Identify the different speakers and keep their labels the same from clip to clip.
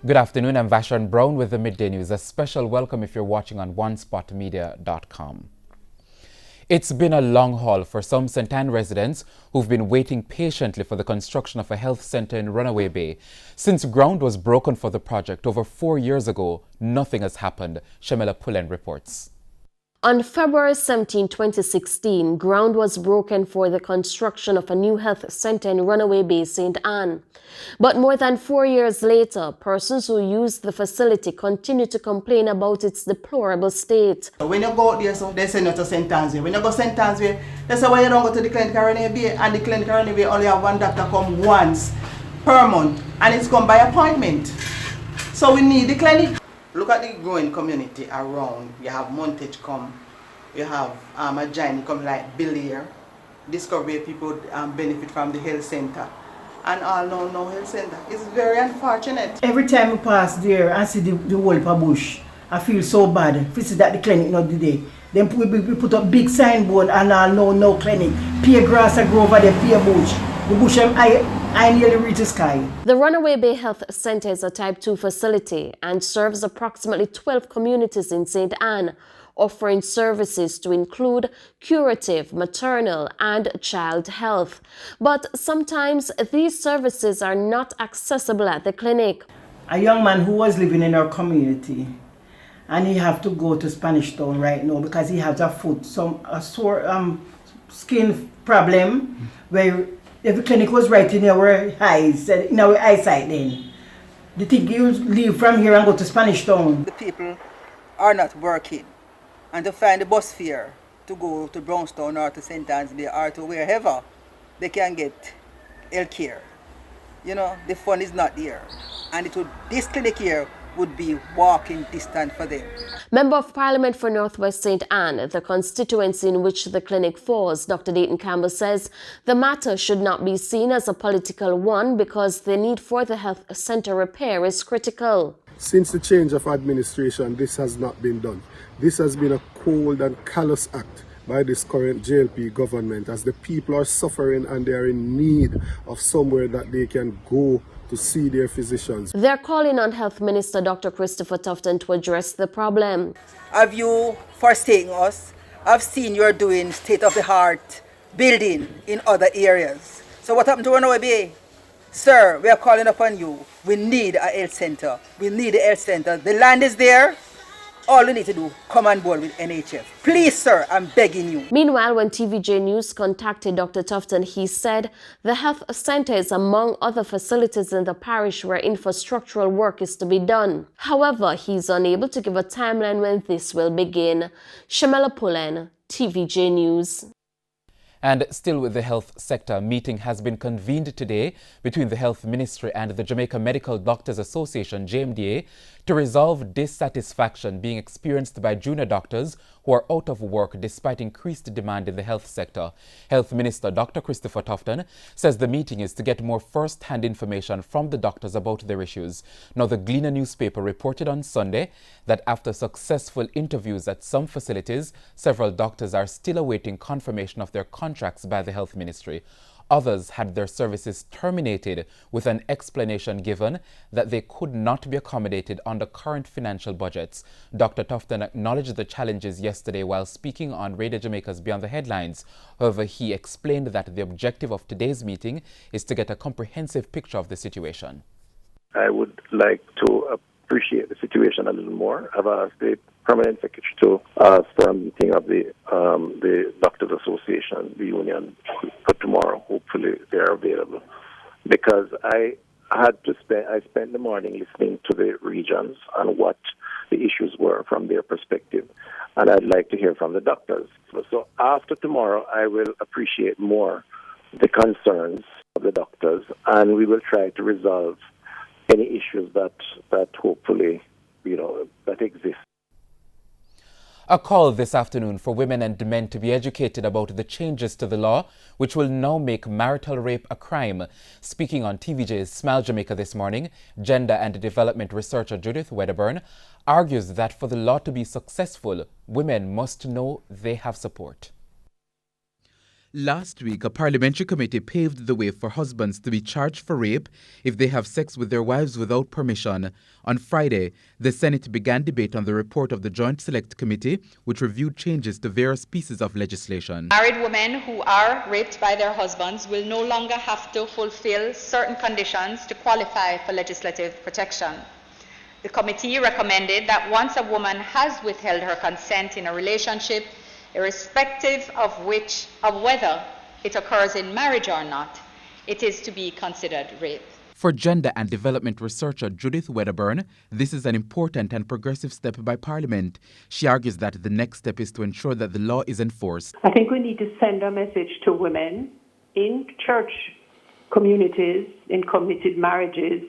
Speaker 1: Good afternoon, I'm Vashon Brown with the Midday News. A special welcome if you're watching on onespotmedia.com. It's been a long haul for some St. Anne residents who've been waiting patiently for the construction of a health centre in Runaway Bay. Since ground was broken for the project over 4 years ago, nothing has happened. Shamela Pullen reports.
Speaker 2: On February 17, 2016, ground was broken for the construction of a new health centre in Runaway Bay, St. Anne. But more than 4 years later, persons who used the facility continue to complain about its deplorable state.
Speaker 3: When you go out there, so they send you to St. Anne's Way. When you go to St. Anne's Way, they say, why you don't go to the clinic Runaway Bay? And the clinic Runaway Bay only have one doctor come once per month. And it's come by appointment. So we need the clinic. Look at the growing community around. You have Montage come, you have a giant come like Belair, Discovery people benefit from the health center. And all no health center. It's very unfortunate.
Speaker 4: Every time I pass there and see the whole of bush, I feel so bad. If it's at the clinic not today. Then we put up big signboard and all no clinic. Pear grass I grow over there, pear bush. The bush I nearly reach the sky.
Speaker 2: The Runaway Bay Health Centre is a Type 2 facility and serves approximately 12 communities in St. Anne, offering services to include curative, maternal, and child health. But sometimes these services are not accessible at the clinic.
Speaker 4: A young man who was living in our community, and he have to go to Spanish Town right now because he has a sore skin problem where if the clinic was right in our eyes, in our eyesight then. They think you leave from here and go to Spanish Town.
Speaker 5: The people are not working, and to find the bus fare to go to Brownstown or to St. Anne's Bay or to wherever they can get health care. You know, the fund is not there. And this clinic here would be walking distance for them.
Speaker 2: Member of Parliament for Northwest St. Anne, the constituency in which the clinic falls, Dr. Dayton Campbell says the matter should not be seen as a political one because the need for the health centre repair is critical.
Speaker 6: Since the change of administration, this has not been done. This has been a cold and callous act by this current JLP government as the people are suffering and they are in need of somewhere that they can go to see their physicians.
Speaker 2: They're calling on Health Minister Dr. Christopher Tufton to address the problem.
Speaker 5: Have you forsaken us? I've seen you're doing state-of-the-art building in other areas. So what happened to Runaway Bay? Sir, we are calling upon you. We need a health center. We need a health center. The land is there. All we need to do, come on board with NHF. Please, sir, I'm begging you.
Speaker 2: Meanwhile, when TVJ News contacted Dr. Tufton, he said the health centre is among other facilities in the parish where infrastructural work is to be done. However, he's unable to give a timeline when this will begin. Shamela Pullen, TVJ News.
Speaker 1: And still with the health sector, a meeting has been convened today between the Health Ministry and the Jamaica Medical Doctors Association, JMDA, to resolve dissatisfaction being experienced by junior doctors who are out of work despite increased demand in the health sector. Health Minister Dr. Christopher Tufton says the meeting is to get more first-hand information from the doctors about their issues. Now, the Gleaner newspaper reported on Sunday that after successful interviews at some facilities, several doctors are still awaiting confirmation of their contracts by the Health Ministry. Others had their services terminated with an explanation given that they could not be accommodated under current financial budgets. Dr. Tufton acknowledged the challenges yesterday while speaking on Radio Jamaica's Beyond the Headlines. However, he explained that the objective of today's meeting is to get a comprehensive picture of the situation.
Speaker 7: I would like to appreciate the situation a little more. I've asked the Permanent Secretary to ask for a meeting of the Doctors Association, the union, for tomorrow. Hopefully they are available. Because I spent the morning listening to the regions and what the issues were from their perspective. And I'd like to hear from the doctors. So after tomorrow, I will appreciate more the concerns of the doctors, and we will try to resolve any issues that hopefully, that exist.
Speaker 1: A call this afternoon for women and men to be educated about the changes to the law, which will now make marital rape a crime. Speaking on TVJ's Smile Jamaica this morning, gender and development researcher Judith Wedderburn argues that for the law to be successful, women must know they have support. Last week, a parliamentary committee paved the way for husbands to be charged for rape if they have sex with their wives without permission. On Friday, the Senate began debate on the report of the Joint Select Committee, which reviewed changes to various pieces of legislation.
Speaker 8: Married women who are raped by their husbands will no longer have to fulfill certain conditions to qualify for legislative protection. The committee recommended that once a woman has withheld her consent in a relationship, irrespective of whether it occurs in marriage or not, it is to be considered rape.
Speaker 1: For gender and development researcher Judith Wedderburn, this is an important and progressive step by Parliament. She argues that the next step is to ensure that the law is enforced.
Speaker 9: I think we need to send a message to women in church communities, in committed marriages,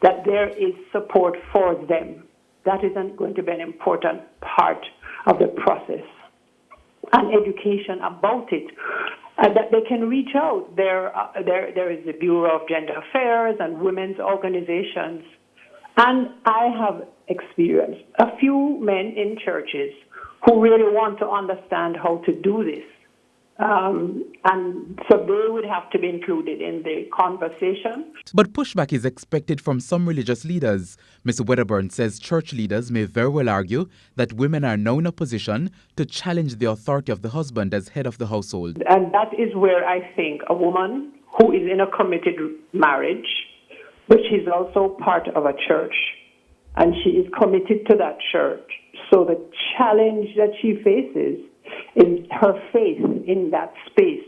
Speaker 9: that there is support for them. That is going to be an important part of the process. And education about it, that they can reach out. There is the Bureau of Gender Affairs and women's organizations. And I have experienced a few men in churches who really want to understand how to do this. And so they would have to be included in the conversation.
Speaker 1: But pushback is expected from some religious leaders. Ms. Wedderburn says church leaders may very well argue that women are now in a position to challenge the authority of the husband as head of the household.
Speaker 9: And that is where I think a woman who is in a committed marriage, but she's also part of a church, and she is committed to that church. So the challenge that she faces in her faith in that space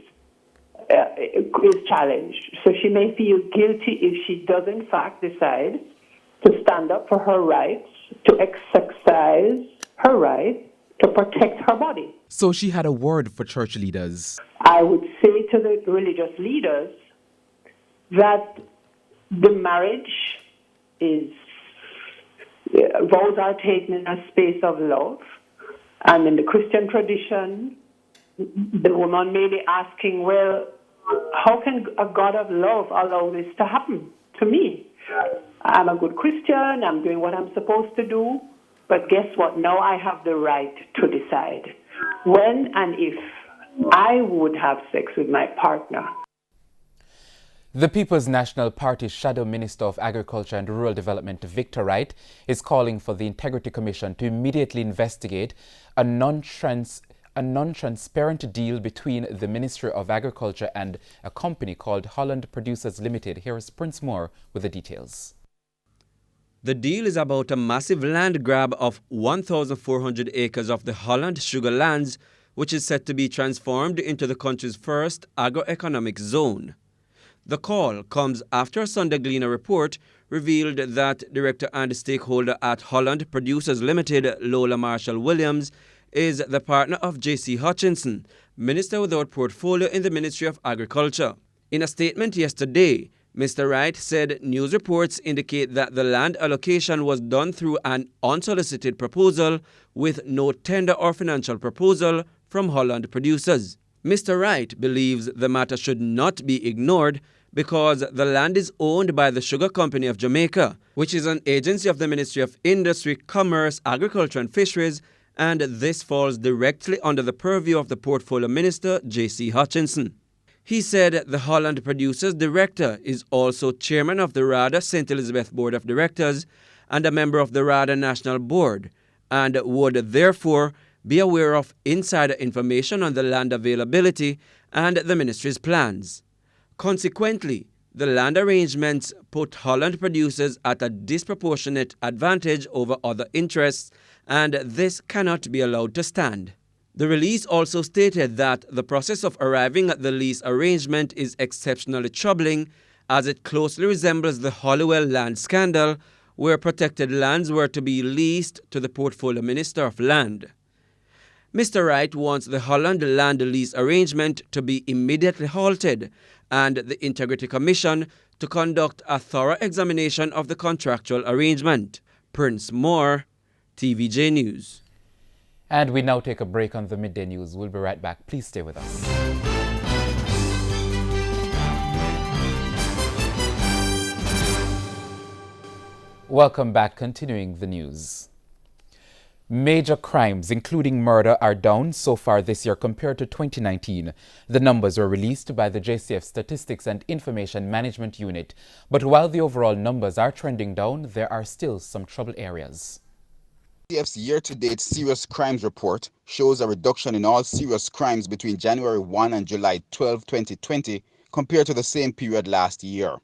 Speaker 9: is challenged. So she may feel guilty if she does in fact decide to stand up for her rights, to exercise her right, to protect her body.
Speaker 1: So she had a word for church leaders.
Speaker 9: I would say to the religious leaders that the marriage is, vows are taken in a space of love. And in the Christian tradition, the woman may be asking, well, how can a God of love allow this to happen to me? I'm a good Christian, I'm doing what I'm supposed to do, but guess what? Now I have the right to decide when and if I would have sex with my partner.
Speaker 1: The People's National Party Shadow Minister of Agriculture and Rural Development, Victor Wright, is calling for the Integrity Commission to immediately investigate a non-transparent deal between the Ministry of Agriculture and a company called Holland Producers Limited. Here is Prince Moore with the details.
Speaker 10: The deal is about a massive land grab of 1,400 acres of the Holland sugar lands, which is set to be transformed into the country's first agroeconomic zone. The call comes after a Sunday Gleaner report revealed that director and stakeholder at Holland Producers Limited, Lola Marshall-Williams, is the partner of J.C. Hutchinson, Minister without portfolio in the Ministry of Agriculture. In a statement yesterday, Mr. Wright said news reports indicate that the land allocation was done through an unsolicited proposal with no tender or financial proposal from Holland Producers. Mr. Wright believes the matter should not be ignored because the land is owned by the Sugar Company of Jamaica, which is an agency of the Ministry of Industry, Commerce, Agriculture and Fisheries, and this falls directly under the purview of the Portfolio Minister, J.C. Hutchinson. He said the Holland Producers Director is also chairman of the RADA St. Elizabeth Board of Directors and a member of the RADA National Board, and would therefore be aware of insider information on the land availability and the ministry's plans. Consequently, the land arrangements put Holland Producers at a disproportionate advantage over other interests, and this cannot be allowed to stand. The release also stated that the process of arriving at the lease arrangement is exceptionally troubling, as it closely resembles the Hollywell land scandal, where protected lands were to be leased to the Portfolio Minister of Land. Mr. Wright wants the Holland land lease arrangement to be immediately halted and the Integrity Commission to conduct a thorough examination of the contractual arrangement. Prince Moore, TVJ News.
Speaker 1: And we now take a break on the Midday News. We'll be right back. Please stay with us. Welcome back. Continuing the news. Major crimes, including murder, are down so far this year compared to 2019. The numbers were released by the JCF Statistics and Information Management Unit. But while the overall numbers are trending down, there are still some trouble areas.
Speaker 11: JCF's year-to-date serious crimes report shows a reduction in all serious crimes between January 1 and July 12, 2020, compared to the same period last year.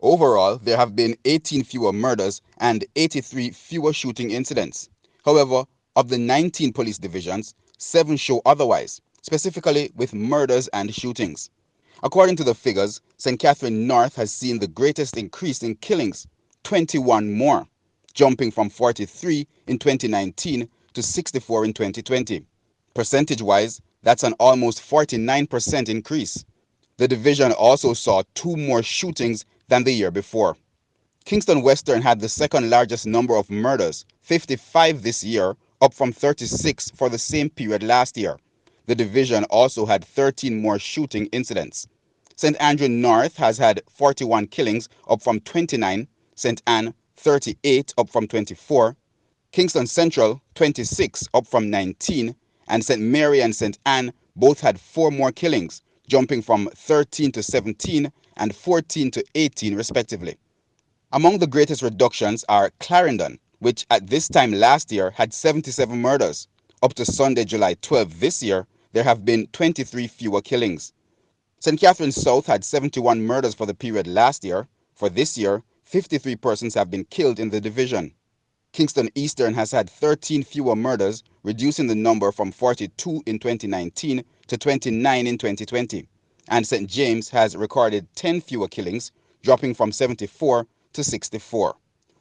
Speaker 11: Overall, there have been 18 fewer murders and 83 fewer shooting incidents. However, of the 19 police divisions, 7 show otherwise, specifically with murders and shootings. According to the figures, St. Catherine North has seen the greatest increase in killings, 21 more, jumping from 43 in 2019 to 64 in 2020. Percentage-wise, that's an almost 49% increase. The division also saw 2 more shootings than the year before. Kingston Western had the second largest number of murders, 55 this year, up from 36 for the same period last year. The division also had 13 more shooting incidents. St. Andrew North has had 41 killings, up from 29, St. Anne 38, up from 24, Kingston Central 26, up from 19, and St. Mary and St. Anne both had 4 more killings, jumping from 13 to 17 and 14 to 18 respectively. Among the greatest reductions are Clarendon, which at this time last year had 77 murders. Up to Sunday, July 12 this year, there have been 23 fewer killings. St. Catherine South had 71 murders for the period last year. For this year, 53 persons have been killed in the division. Kingston Eastern has had 13 fewer murders, reducing the number from 42 in 2019 to 29 in 2020. And St. James has recorded 10 fewer killings, dropping from 74 to 64.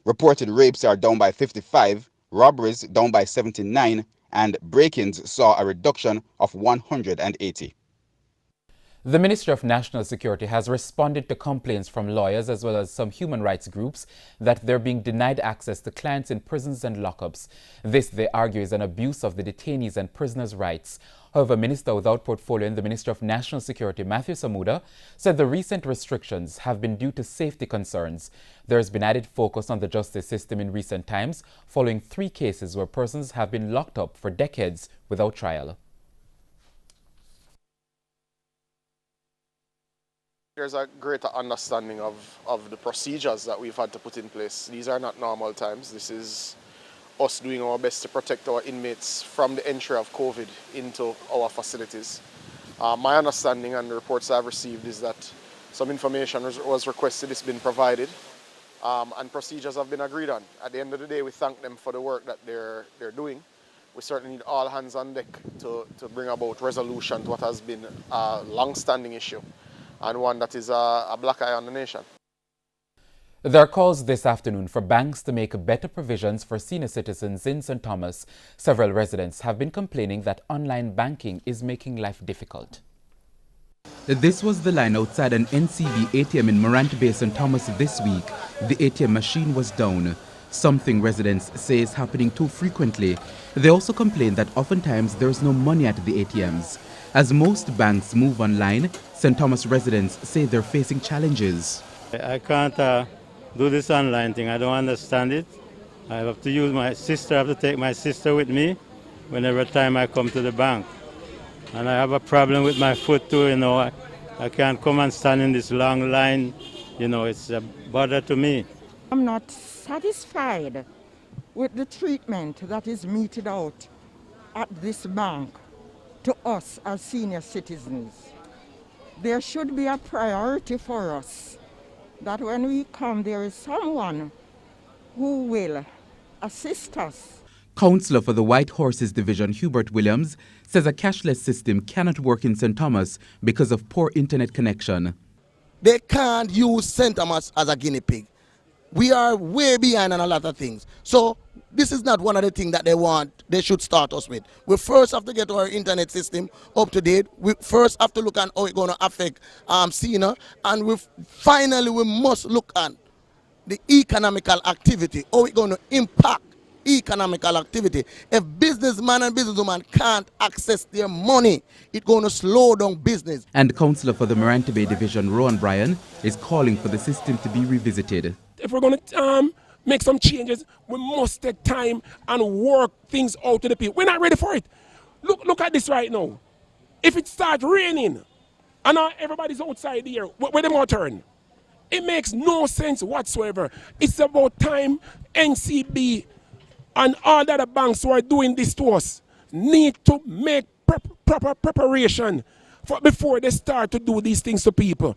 Speaker 11: Reported rapes are down by 55, robberies down by 79, and break-ins saw a reduction of 180.
Speaker 1: The Ministry of National Security has responded to complaints from lawyers as well as some human rights groups that they're being denied access to clients in prisons and lockups. This, they argue, is an abuse of the detainees' and prisoners' rights. However, Minister without portfolio in the Ministry of National Security, Matthew Samuda, said the recent restrictions have been due to safety concerns. There has been added focus on the justice system in recent times, following 3 cases where persons have been locked up for decades without trial.
Speaker 12: There's a greater understanding of the procedures that we've had to put in place. These are not normal times. This is us doing our best to protect our inmates from the entry of COVID into our facilities. My understanding and the reports I've received is that some information was requested, it's been provided, and procedures have been agreed on. At the end of the day, we thank them for the work that they're doing. We certainly need all hands on deck to bring about resolution to what has been a long-standing issue, and one that is a black eye on the nation.
Speaker 1: There are calls this afternoon for banks to make better provisions for senior citizens in St. Thomas. Several residents have been complaining that online banking is making life difficult. This was the line outside an NCB ATM in Morant Bay, St. Thomas this week. The ATM machine was down, something residents say is happening too frequently. They also complain that oftentimes there is no money at the ATMs. As most banks move online, St. Thomas residents say they're facing challenges.
Speaker 13: I can't do this online thing. I don't understand it. I have to use my sister. I have to take my sister with me whenever time I come to the bank. And I have a problem with my foot too, you know. I can't come and stand in this long line. You know, it's a bother to me.
Speaker 14: I'm not satisfied with the treatment that is meted out at this bank to us as senior citizens. There should be a priority for us that when we come, there is someone who will assist us.
Speaker 1: Councillor for the White Horses Division, Hubert Williams, says a cashless system cannot work in St. Thomas because of poor internet connection.
Speaker 15: They can't use St. Thomas as a guinea pig. We are way behind on a lot of things. So this is not one of the things that they should start us with. We first have to get our internet system up to date. We first have to look at how it's going to affect Cedar. And finally we must look at the economical activity, how it's going to impact economical activity. If businessman and businesswoman can't access their money, it's going to slow down business.
Speaker 1: And Councillor for the Morant Bay Division, Rowan Bryan, is calling for the system to be revisited.
Speaker 16: If we're going to make some changes. We must take time and work things out to the people. We're not ready for it. Look at this right now. If it starts raining and now everybody's outside here, where they want to turn? It makes no sense whatsoever. It's about time NCB and all the other banks who are doing this to us need to make proper preparation before they start to do these things to people.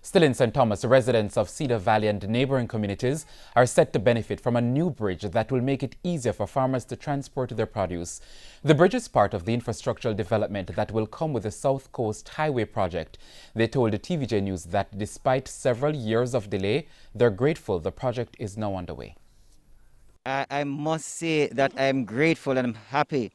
Speaker 1: Still in St. Thomas, residents of Cedar Valley and neighboring communities are set to benefit from a new bridge that will make it easier for farmers to transport their produce. The bridge is part of the infrastructural development that will come with the South Coast Highway project. They told the TVJ News that despite several years of delay, they're grateful the project is now underway.
Speaker 17: I must say that I'm grateful and I'm happy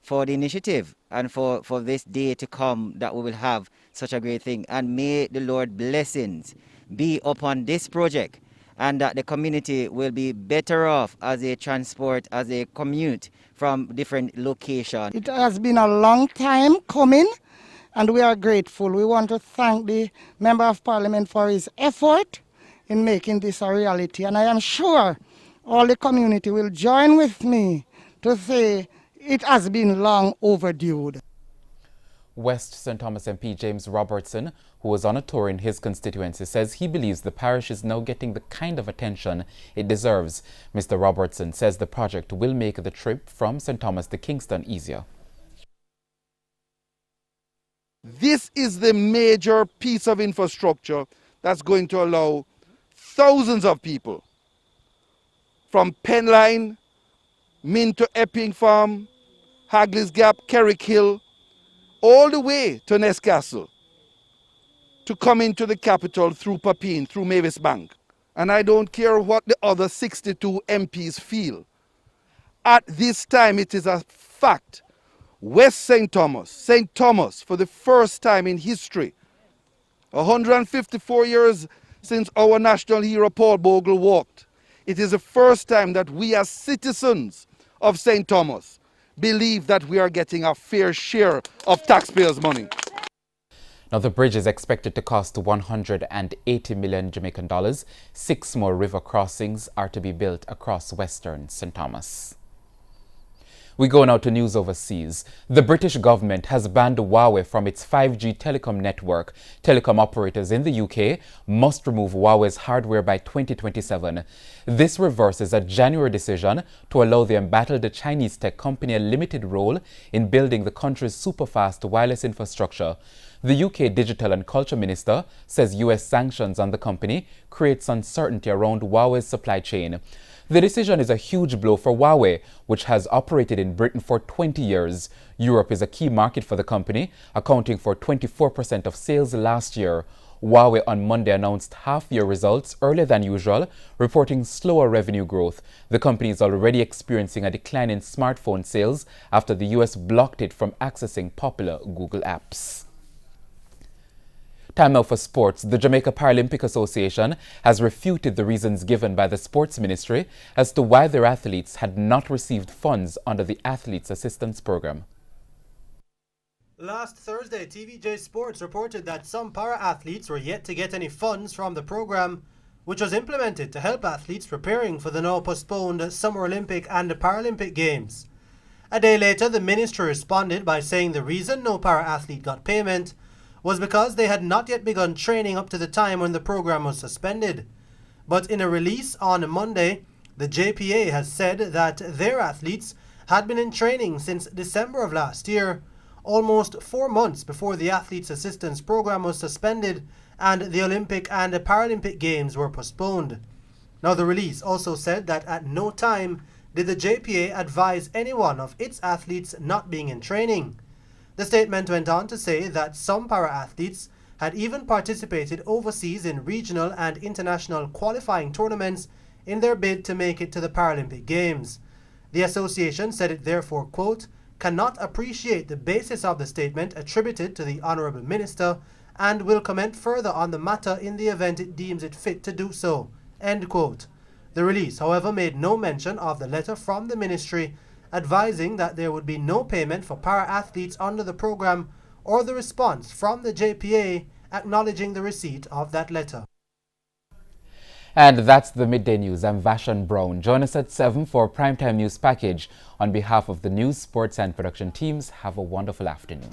Speaker 17: for the initiative and for this day to come that we will have such a great thing. And may the Lord blessings be upon this project and that the community will be better off as they transport, as they commute from different locations.
Speaker 18: It has been a long time coming and we are grateful. We want to thank the Member of Parliament for his effort in making this a reality. And I am sure all the community will join with me to say it has been long overdue.
Speaker 1: West St. Thomas MP James Robertson, who was on a tour in his constituency, says he believes the parish is now getting the kind of attention it deserves. Mr. Robertson says the project will make the trip from St. Thomas to Kingston easier.
Speaker 19: This is the major piece of infrastructure that's going to allow thousands of people from Penline, Min to Epping Farm, Hagley's Gap, Kerrick Hill, all the way to Newcastle to come into the capital through Papine, through Mavis Bank. And I don't care what the other 62 MPs feel. At this time, it is a fact. West St. Thomas, for the first time in history, 154 years since our national hero Paul Bogle walked, it is the first time that we as citizens of St. Thomas believe that we are getting a fair share of taxpayers' money.
Speaker 1: Now, the bridge is expected to cost 180 million Jamaican dollars. 6 more river crossings are to be built across western St. Thomas. We go now to news overseas. The British government has banned Huawei from its 5G telecom network. Telecom operators in the UK must remove Huawei's hardware by 2027. This reverses a January decision to allow the embattled Chinese tech company a limited role in building the country's super-fast wireless infrastructure. The UK Digital and Culture Minister says US sanctions on the company creates uncertainty around Huawei's supply chain. The decision is a huge blow for Huawei, which has operated in Britain for 20 years. Europe is a key market for the company, accounting for 24% of sales last year. Huawei on Monday announced half-year results earlier than usual, reporting slower revenue growth. The company is already experiencing a decline in smartphone sales after the US blocked it from accessing popular Google apps. Time now for sports. The Jamaica Paralympic Association has refuted the reasons given by the Sports Ministry as to why their athletes had not received funds under the Athletes Assistance Program.
Speaker 20: Last Thursday, TVJ Sports reported that some para-athletes were yet to get any funds from the program, which was implemented to help athletes preparing for the now postponed Summer Olympic and Paralympic Games. A day later, the ministry responded by saying the reason no para-athlete got payment was because they had not yet begun training up to the time when the program was suspended. But in a release on Monday, the JPA has said that their athletes had been in training since December of last year, almost 4 months before the Athletes Assistance Program was suspended and the Olympic and Paralympic Games were postponed. Now, the release also said that at no time did the JPA advise anyone of its athletes not being in training. The statement went on to say that some para-athletes had even participated overseas in regional and international qualifying tournaments in their bid to make it to the Paralympic Games. The association said it therefore, quote, cannot appreciate the basis of the statement attributed to the Honourable Minister and will comment further on the matter in the event it deems it fit to do so, end quote. The release, however, made no mention of the letter from the Ministry advising that there would be no payment for para-athletes under the program or the response from the JPA acknowledging the receipt of that letter.
Speaker 1: And that's the Midday News. I'm Vashan Brown. Join us at 7 for Primetime News Package. On behalf of the news, sports and production teams, have a wonderful afternoon.